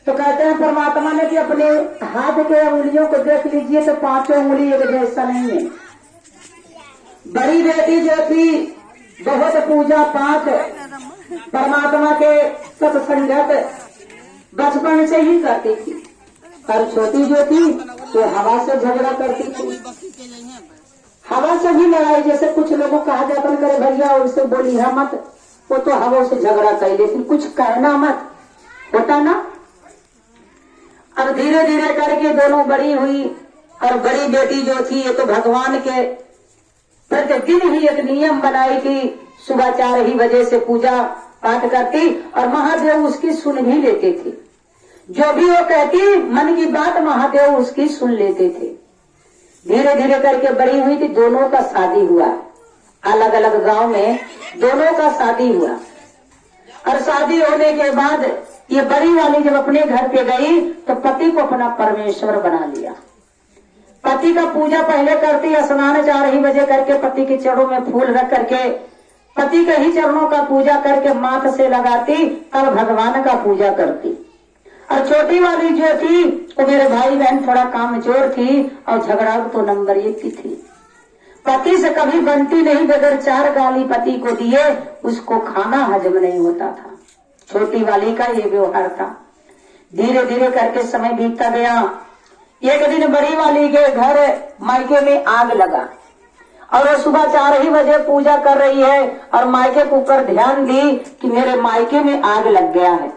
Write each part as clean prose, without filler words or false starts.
तो कहते हैं परमात्मा ने कि अपने हाथ के उंगलियों को देख लीजिए तो पांचों उंगली एक जैसा नहीं है। बड़ी बेटी जो थी बहुत पूजा पाठ परमात्मा के सत्संगत बचपन से ही करती थी, और छोटी जो थी वो हवा से झगड़ा करती थी, हवा से भी लड़ाई। जैसे कुछ लोगों कहा जाता करे भैया उससे बोली है मत, वो तो हवा से झगड़ा कर लेकिन कुछ कहना मत, होता ना। अब धीरे धीरे करके दोनों बड़ी हुई, और बड़ी बेटी जो थी ये तो भगवान के प्रतिदिन ही एक नियम बनाई थी, सुबह 4 ही बजे से पूजा पाठ करती, और महादेव उसकी सुन भी लेते थे। जो भी वो कहती मन की बात महादेव उसकी सुन लेते थे। धीरे धीरे करके बड़ी हुई थी, दोनों का शादी हुआ, अलग अलग गांव में दोनों का शादी हुआ। और शादी होने के बाद ये बड़ी वाली जब अपने घर पे गई तो पति को अपना परमेश्वर बना लिया। पति का पूजा पहले करती, स्नान 4 ही बजे करके पति के चरणों में फूल रख करके पति के ही चरणों का पूजा करके माथ से लगाती, तब भगवान का पूजा करती। और छोटी वाली जो थी वो मेरे भाई बहन थोड़ा कामचोर थी और झगड़ा तो नंबर 1 की थी। पति से कभी बनती नहीं, बगैर 4 गाली पति को दिए उसको खाना हजम नहीं होता था। छोटी वाली का ये व्यवहार था। धीरे धीरे करके समय बीतता गया। एक दिन बड़ी वाली के घर मायके में आग लगा, और वो सुबह 4 ही बजे पूजा कर रही है, और मायके के ऊपर ध्यान दी कि मेरे मायके में आग लग गया है,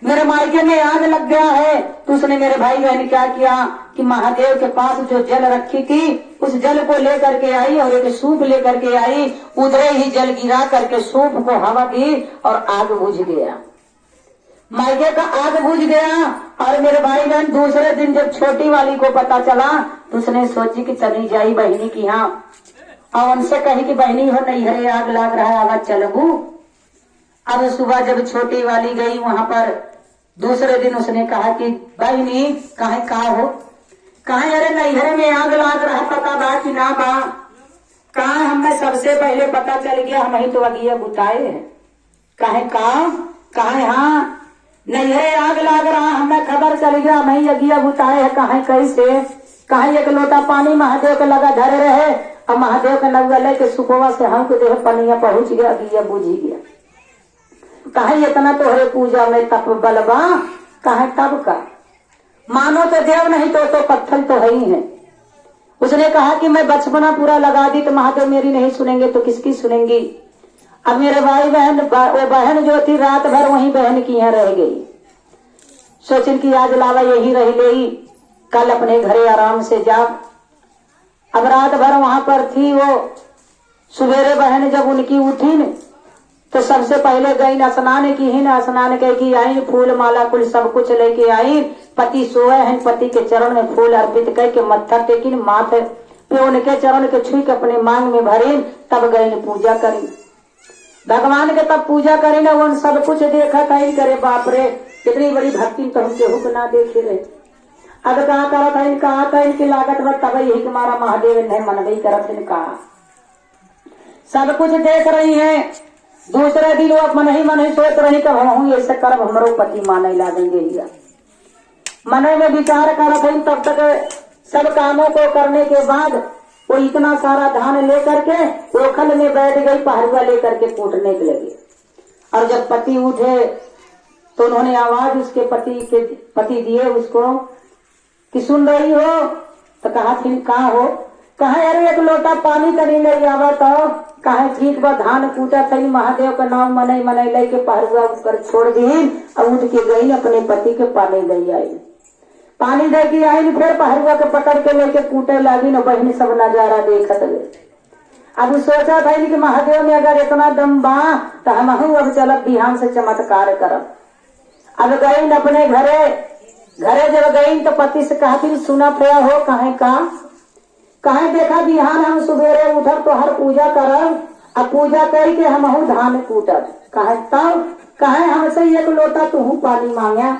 मेरे मायके में आग लग गया है। तो उसने मेरे भाई बहन क्या किया कि महादेव के पास जो जल रखी थी उस जल को लेकर के आई, और एक सूप लेकर के आई, उधरे ही जल गिरा करके सूप को हवा दी और आग बुझ गया। मायके का आग बुझ गया। और मेरे भाई बहन दूसरे दिन जब छोटी वाली को पता चला तो उसने सोची कि चली जाई बहनी की यहाँ, और उनसे कही कि बहनी हो नहीं हरे आग लग रहा है, आवाज चलबू। अब सुबह जब छोटी वाली गई वहां पर, दूसरे दिन उसने कहा कि बहनी कहे का हो, कहे अरे नैहरे में आग लाग रहा, पता बा कि ना बा, कहा हमें सबसे पहले पता चल गया, हम ही तो अगिया बुताए हैं। कहे हाँ नैहरे आग लाग रहा, हमें खबर चल गया, हम ही अगिया बुताए है। कहे कैसे, कहे एक लोटा पानी महादेव के लगा धरे रहे, और महादेव के नगले के सुखवा से हमको देह पनिया पहुंच गया, अगिया बुझ गया। कहे इतना तोहरे पूजा में तप बलबा, कहे तब का मानो तो देव नहीं तो पत्थर तो है ही है। उसने कहा कि मैं बचपना पूरा लगा दी तो महादेव मेरी नहीं सुनेंगे तो किसकी सुनेंगी। अब मेरे भाई बहन, वो बहन जो थी रात भर वहीं बहन की यहाँ रह गई। सोचिन की आज लावा यही रह गई, कल अपने घरे आराम से जा। अब रात भर वहां पर थी वो। सवेरे बहन जब उनकी उठी न तो सबसे पहले गई न स्नान की ही, न स्नान की आई, फूल माला कुल सब कुछ लेके आई। पति सोए हैं, पति के चरण में फूल अर्पित करके मत्था टेकिन, माथे पे उनके चरण के छुई के अपने मांग में भरी, तब गई पूजा करी भगवान के। तब पूजा करी न उन सब कुछ देखा कहीं करे बाप रे कितनी बड़ी भक्ति तो हम केहू को ना देखे रहे। अब कहा था इनकी लागत में तब यही तुम्हारा महादेव नहीं मन गई करत इनका सब कुछ देख रही है। दूसरे दिन वो मन ही सोच रही कब हम ऐसे करब हमरो पति माने ला देंगे। मन में विचार करत है, तब तक सब कामों को करने के बाद वो इतना सारा धान लेकर के ओखल में बैठ गई, पहरुआ लेकर के कूटने के लगे। और जब पति उठे तो उन्होंने आवाज उसके पति दिए उसको कि सुन रही हो, तो कहा थी कहाँ हो, कहा अरे एक लोटा पानी करी ले आवा तो कहे ठीक बा धान कूटा थी, महादेव का नाम मनई लेके पहरुआ कर छोड़ दी। अब उठ के गई अपने पति के पानी ले आई, पानी दे के आई, फिर पहरुआ के पकड़ के लेके कूटे लगी न। बहन सब नजारा देखत गए। अब सोचा था कि महादेव में अगर इतना दम बा तो हम अब चलत बिहान से चमत्कार करब। अब गई अपने घरे जब गई तो पति से कहा कि सुना पया हो, कहे देखा बिहान हम सुबेरे उठब तो हर पूजा करब, अब पूजा करके हम धान कूटब। कहे तब कहे हमसे एक लोटा तू पानी मांगा।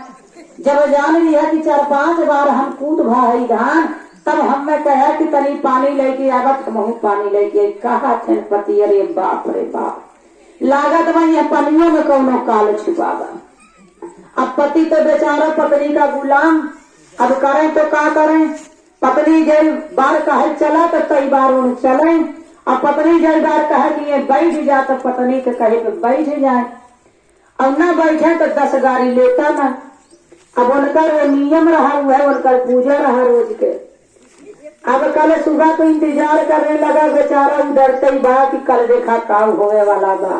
जब जान लिया कि 4-5 बार हम कूट भाई धान, तब हमें कहा कि तनी पानी लेके आवत, हम पानी लेके कहा थे पति अरे बाप रे बाप, लागत में ये पनियों में कौनो काल छुपावा। अब पति तो बेचारा पत्नी का गुलाम, अब करें तो क्या करें। पत्नी जय बार कहे चला तो कई बार उन चले, अब पत्नी जय बार कहे कि ये बैठ जा तो पत्नी के कहे तो बैठ जाए, अब न बैठे तो 10 गाड़ी लेता ना। अब उनकर वो नियम रहा हुआ है, उनकर पूजा रहा रोज के। अब कल सुबह को इंतजार करने लगा बेचारा, डरते ही बा कि कल देखा काम होने वाला बा,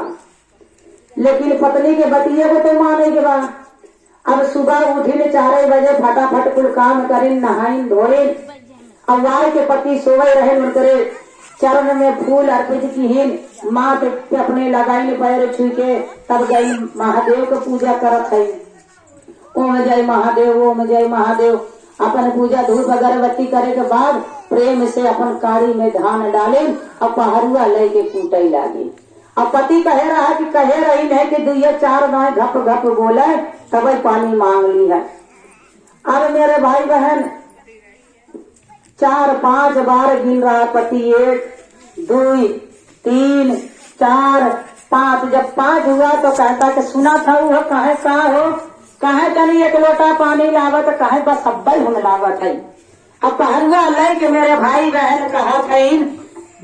लेकिन पत्नी के बतिये को तो माने के बा। अब सुबह उठिन 4 बजे फटाफट कुल काम करें, नहाइन धोए, अब वार के पति सोए रहे, उनके चरण में फूल अर्पित की, माथ पे अपने लगाई पैर छू के, तब गई महादेव को पूजा करत है। ओम जय महादेव, ओम जय महादेव। अपन पूजा धूप अगरबत्ती करे के बाद प्रेम से अपन कारी में धान डाले और पहरुआ लेके कूटे लागे। अब पति कहे रहा कि कहे रही है कि 2-4 गाय घप घप बोले तब पानी मांग ली है। अब मेरे भाई बहन 4-5 बार गिन रहा पति, 1 2 3 4 5। जब 5 हुआ तो कहता कि सुना था वो कहे का हो, कहे तनी 1 लोटा पानी लावत, कहे बस अब्बल हम लावत है। अब पहरुआ ले के मेरे भाई बहन कहा थे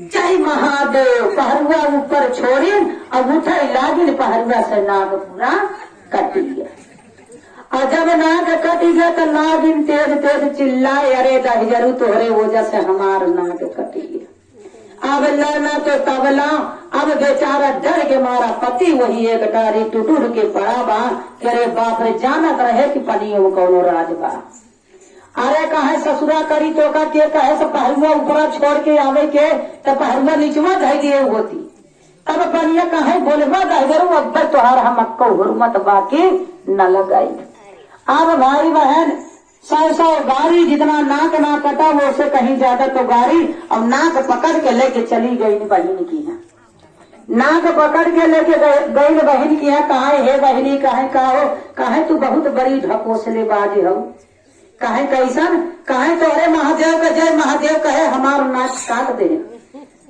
जय महादेव, पहरुआ ऊपर छोड़ी अब उठे लागिन, पहरुआ से नाग पूरा कट गया। और जब नाग कट गया तो नागिन तेज तेज चिल्लाए, अरे दहजरू तोहरे वजह से हमार नाग कट गया। अब लेना तो तबला, अब बेचारा डर के मारा पति वही एक डारी टूट के पड़ा बा। अरे बाप रे, जानत रहे कि पनियों कौनो राज बा। अरे कहे ससुरा करी तो का के कहे से पहरुआ ऊपरा छोड़ के आवे के तो पहरुआ नीचवा धई दिए होती। तब पनिया कहे बोलबा दहजरू अब्बर तोहार हम अक्को हुरमत बाकी न लगाई। अब भाई बहन 100 गाड़ी, जितना नाक ना कटा वो से कहीं ज्यादा तो गाड़ी। अब नाक पकड़ के लेके चली गई बहन की है, नाक पकड़ के लेके गई बहन की है। कहा हे बहनी, कहे का हो, कहे तू बहुत बड़ी ढकोसलेबाज हो। कहे कैसन, कहे तो अरे महादेव का जय महादेव कहे हमार नाक काट दे।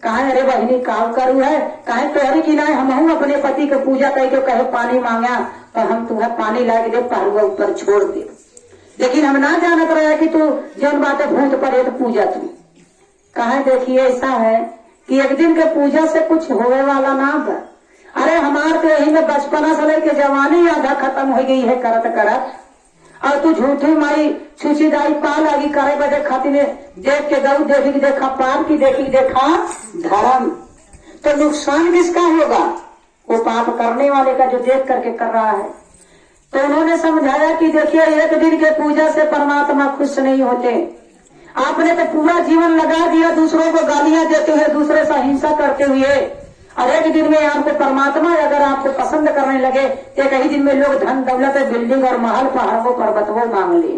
कहे अरे बहनी काम करू है, कहे तो अरे की ना हम अपने पति को पूजा करके कहे पानी मांगा तो हम तुम्हें पानी ला के दे, पहरुआ ऊपर छोड़ दे। लेकिन हम ना जानत रहे कि तू जौन बात भूत पड़े तो पूजा तू। कहे देखिए ऐसा है कि एक दिन के पूजा से कुछ होने वाला ना था। अरे हमार तो यही में बचपना से लेके जवानी आधा खत्म हो गई है करत करत, और तू झूठी माई छुछीदाई पा लगी करे बजे खाती ने देख के गऊ देखी की देखा पाप की देखी देखा धर्म। तो नुकसान किसका होगा, वो पाप करने वाले का जो देख करके कर रहा है। तो उन्होंने समझाया कि देखिए एक दिन के पूजा से परमात्मा खुश नहीं होते। आपने तो पूरा जीवन लगा दिया दूसरों को गालियां देते हुए, दूसरे से हिंसा करते हुए, और एक दिन में आपको परमात्मा अगर आपको पसंद करने लगे तो एक ही दिन में लोग धन दौलत बिल्डिंग और महल पहाड़ों पर्वतों मांग लिए।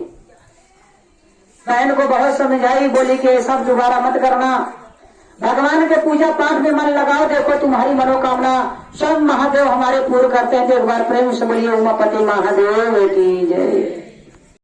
बहन को बहुत समझाई, बोली कि सब दोबारा मत करना, भगवान के पूजा पाठ में मन लगाओ, देखो तुम्हारी मनोकामना सब महादेव हमारे पूर्ण करते हैं। तो एक बार प्रेम से बोलिए उमापति महादेव की जय।